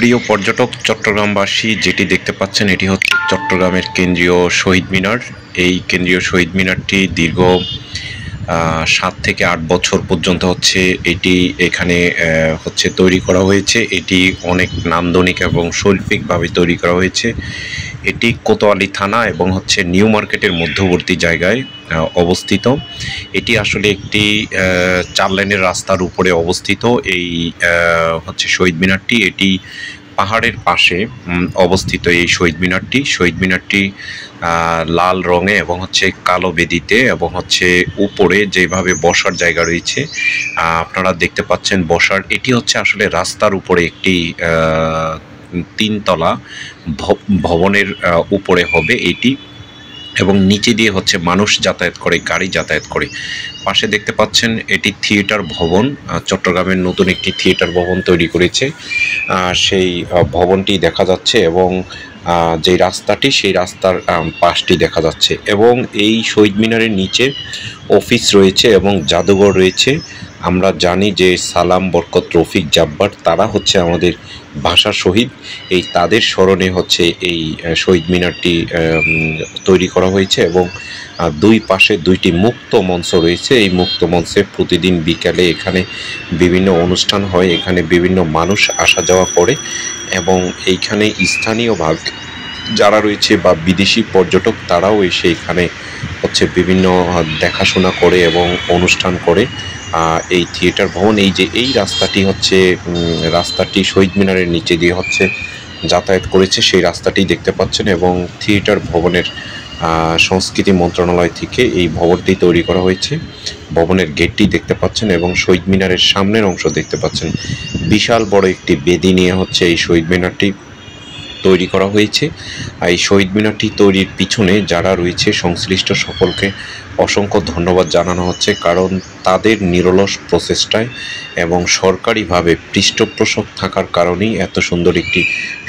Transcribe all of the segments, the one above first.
প্রিয় পর্যটক চট্টগ্রামবাসী, যেটি দেখতে পাচ্ছেন এটি হচ্ছে চট্টগ্রামের কেন্দ্রীয় শহীদ মিনার। এই কেন্দ্রীয় শহীদ মিনারটি দীর্ঘ 7 থেকে 8 বছর পর্যন্ত হচ্ছে এটি এখানে হচ্ছে তৈরি করা হয়েছে। এটি অনেক নান্দনিক এবং শৈল্পিকভাবে তৈরি করা হয়েছে। এটি কোতোয়ালি থানা এবং হচ্ছে নিউ মার্কেটের মধ্যবর্তী জায়গায় অবস্থিত। এটি আসলে একটি 4 লেনের রাস্তার উপরে অবস্থিত। এই হচ্ছে শহীদ মিনারটি, এটি পাহাড়ের পাশে অবস্থিত। এই শহীদ মিনারটি লাল রঙে এবং হচ্ছে কালো বেদিতে, এবং হচ্ছে উপরে যেভাবে বসার জায়গা রয়েছে আপনারা দেখতে পাচ্ছেন বসার। এটি হচ্ছে আসলে রাস্তার উপরে একটি 3 তলা ভবনের উপরে হবে এটি, এবং নিচে দিয়ে হচ্ছে মানুষ যাতায়াত করে, গাড়ি যাতায়াত করে। পাশে দেখতে পাচ্ছেন এটি থিয়েটার ভবন। চট্টগ্রামের নতুন একটি থিয়েটার ভবন তৈরি করেছে, সেই ভবনটি দেখা যাচ্ছে, এবং যে রাস্তাটি সেই রাস্তার পাশটি দেখা যাচ্ছে। এবং এই শহীদ মিনারের নিচে অফিস রয়েছে এবং জাদুঘর রয়েছে। আমরা জানি যে সালাম, বরকত, রফিক, জাব্বার তারা হচ্ছে আমাদের ভাষার শহীদ। এই তাদের স্মরণে হচ্ছে এই শহীদ মিনারটি তৈরি করা হয়েছে, এবং 2 পাশে 2টি মুক্ত মঞ্চ রয়েছে। এই মুক্ত মঞ্চে প্রতিদিন বিকালে এখানে বিভিন্ন অনুষ্ঠান হয়, এখানে বিভিন্ন মানুষ আসা যাওয়া করে, এবং এইখানে স্থানীয়ভাবে যারা রয়েছে বা বিদেশি পর্যটক তারাও এসে এখানে হচ্ছে বিভিন্ন দেখাশোনা করে এবং অনুষ্ঠান করে। এই থিয়েটার ভবন, এই যে এই রাস্তাটি হচ্ছে রাস্তাটি শহীদ মিনারের নিচে দিয়ে হচ্ছে যাতায়াত করেছে, সেই রাস্তাটি দেখতে পাচ্ছেন। এবং থিয়েটার ভবনের সংস্কৃতি মন্ত্রণালয় থেকে এই ভবনটি তৈরি করা হয়েছে। ভবনের গেটটি দেখতে পাচ্ছেন, এবং শহীদ মিনারের সামনের অংশ দেখতে পাচ্ছেন। বিশাল বড় একটি বেদি নিয়ে হচ্ছে এই শহীদ মিনারটি তৈরি করা হয়েছে। এই শহীদ মিনারটি তৈরির পিছনে যারা রয়েছে সংশ্লিষ্ট সকলকে অসংখ্য ধন্যবাদ জানানো হচ্ছে, কারণ তাদের নিরলস প্রচেষ্টায় এবং সরকারিভাবে পৃষ্ঠপোষক থাকার কারণেই এত সুন্দর একটি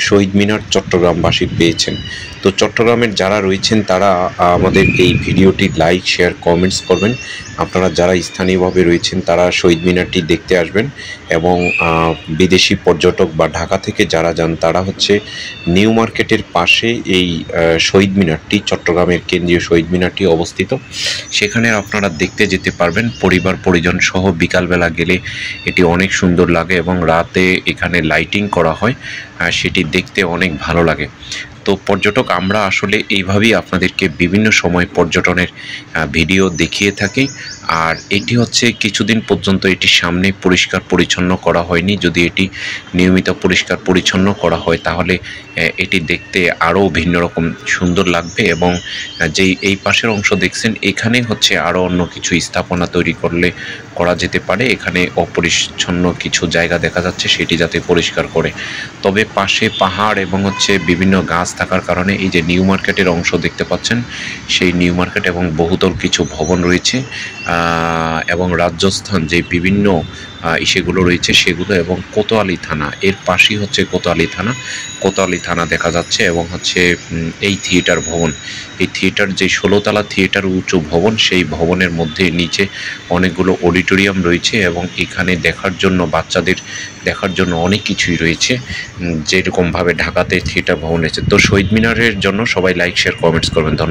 শহীদ মিনার চট্টগ্রামবাসী পেয়েছেন। তো চট্টগ্রামের যারা রয়েছেন তারা আমাদের এই ভিডিওটি লাইক, শেয়ার, কমেন্টস করবেন। আপনারা যারা স্থানীয়ভাবে রয়েছেন তারা শহীদ মিনারটি দেখতে আসবেন, এবং বিদেশি পর্যটক বা ঢাকা থেকে যারা যান তারা হচ্ছে নিউ মার্কেটের পাশে এই শহীদ মিনারটি, চট্টগ্রামের কেন্দ্রীয় শহীদ মিনারটি অবস্থিত, সেখানে আপনারা দেখতে যেতে পারবেন পরিবার পরিজন সহ। বিকালবেলা গেলে এটি অনেক সুন্দর লাগে, এবং রাতে এখানে লাইটিং করা হয়, সেটি দেখতে অনেক ভালো লাগে। তো পর্যটক, আমরা আসলে এইভাবেই আপনাদেরকে বিভিন্ন সময় পর্যটনের ভিডিও দেখিয়ে থাকি। আর এটি হচ্ছে কিছুদিন পর্যন্ত এটির সামনে পরিষ্কার পরিচ্ছন্ন করা হয়নি। যদি এটি নিয়মিত পরিষ্কার পরিচ্ছন্ন করা হয় তাহলে এটি দেখতে আরও ভিন্ন রকম সুন্দর লাগবে। এবং যেই এই পাশের অংশ দেখছেন এখানে হচ্ছে আরও অন্য কিছু স্থাপনা তৈরি করা যেতে পারে। এখানে অপরিচ্ছন্ন কিছু জায়গা দেখা যাচ্ছে, সেটি যাতে পরিষ্কার করে। তবে পাশে পাহাড় এবং হচ্ছে বিভিন্ন গাছ থাকার কারণে এই যে নিউ মার্কেটের অংশ দেখতে পাচ্ছেন, সেই নিউ মার্কেট এবং বহুতল কিছু ভবন রয়েছে, এবং রাজস্থান যে বিভিন্ন ইসেগুলো রয়েছে সেগুলো, এবং কোতোয়ালি থানা এর পাশেই হচ্ছে কোতোয়ালি থানা দেখা যাচ্ছে। এবং হচ্ছে এই থিয়েটার ভবন, এই থিয়েটার যে 16 তলা থিয়েটার উঁচু ভবন, সেই ভবনের মধ্যে নিচে অনেকগুলো অডিটোরিয়াম রয়েছে, এবং এখানে দেখার জন্য বাচ্চাদের দেখার জন্য অনেক কিছুই রয়েছে, যেরকমভাবে ঢাকাতে থিয়েটার ভবন রয়েছে। তো শহীদ মিনারের জন্য সবাই লাইক, শেয়ার, কমেন্টস করবেন। ধন্যবাদ।